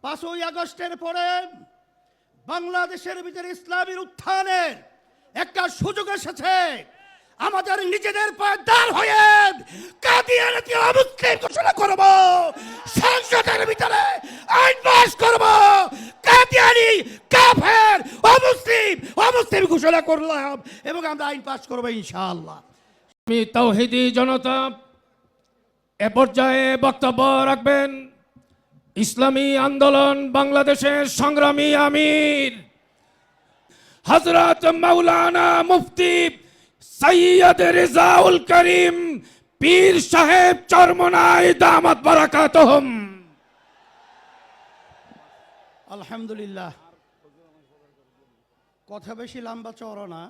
5ই আগস্টের পরে বাংলাদেশের ভিতরে ইসলামের উত্থানের একটা সুযোগ এসেছে। আমাদের নিজেদের পায়ে দাঁড় হয়ে কাদিয়ানীকে অমুসলিম ঘোষণা করব, সংসদের ভিতরে আইন পাস করব, কাদিয়ানী কাফের অমুসলিম ঘোষণা করলাম এবং আমরা আইন পাস করব ইনশাআল্লাহ। আমি তাওহীদি জনতা এ পর্যায়ে বক্তব্য রাখবেন ইসলামী আন্দোলন বাংলাদেশের সংগ্রামী আমির হযরত মাওলানা মুফতি সৈয়দ রেজাউল করিম পীর সাহেব চরমনাই দামাত বারাকাতুহুম। আলহামদুলিল্লাহ, কথা বেশি লম্বা চওড়া না।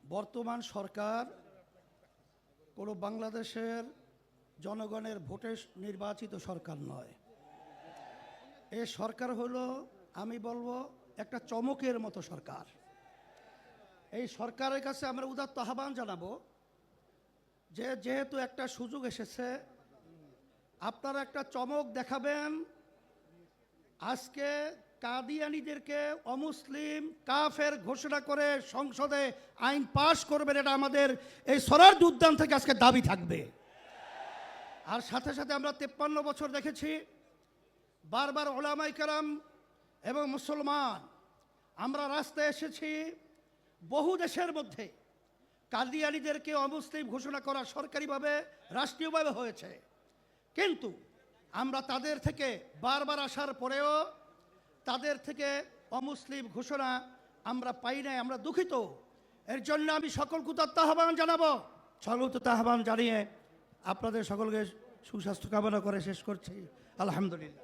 বর্তমান সরকার কোনো বাংলাদেশের জনগণের ভোটে নির্বাচিত সরকার নয়। এই সরকার হলো, আমি বলবো, একটা চমকের মতো সরকার। এই সরকারের কাছে আমরা উদাত্ত আহ্বান জানাবো যে যেহেতু একটা সুযোগ এসেছে, আপনারা একটা চমক দেখাবেন। আজকে কাদিয়ানীদেরকে অমুসলিম কাফের ঘোষণা করে সংসদে আইন পাশ করবেন, এটা আমাদের এই সরার উদ্যান থেকে আজকে দাবি থাকবে। আর সাথে সাথে আমরা 53 বছর দেখেছি বারবার ওলামায়ে কেরাম এবং মুসলমান আমরা রাস্তায় এসেছি। বহু দেশের মধ্যে কাদিয়ানীদেরকে অমুসলিম ঘোষণা করা সরকারিভাবে রাষ্ট্রীয়ভাবে হয়েছে, কিন্তু আমরা তাদের থেকে বারবার আসার পরেও তাদের থেকে অমুসলিম ঘোষণা আমরা পাই নাই। আমরা দুঃখিত। এর জন্য আমি সকলকে উদাত্ত আহ্বান জানাবো। সকলকে আহ্বান জানিয়ে আপনাদের সকলকে সুস্বাস্থ্য কামনা করে শেষ করছি। আলহামদুলিল্লাহ।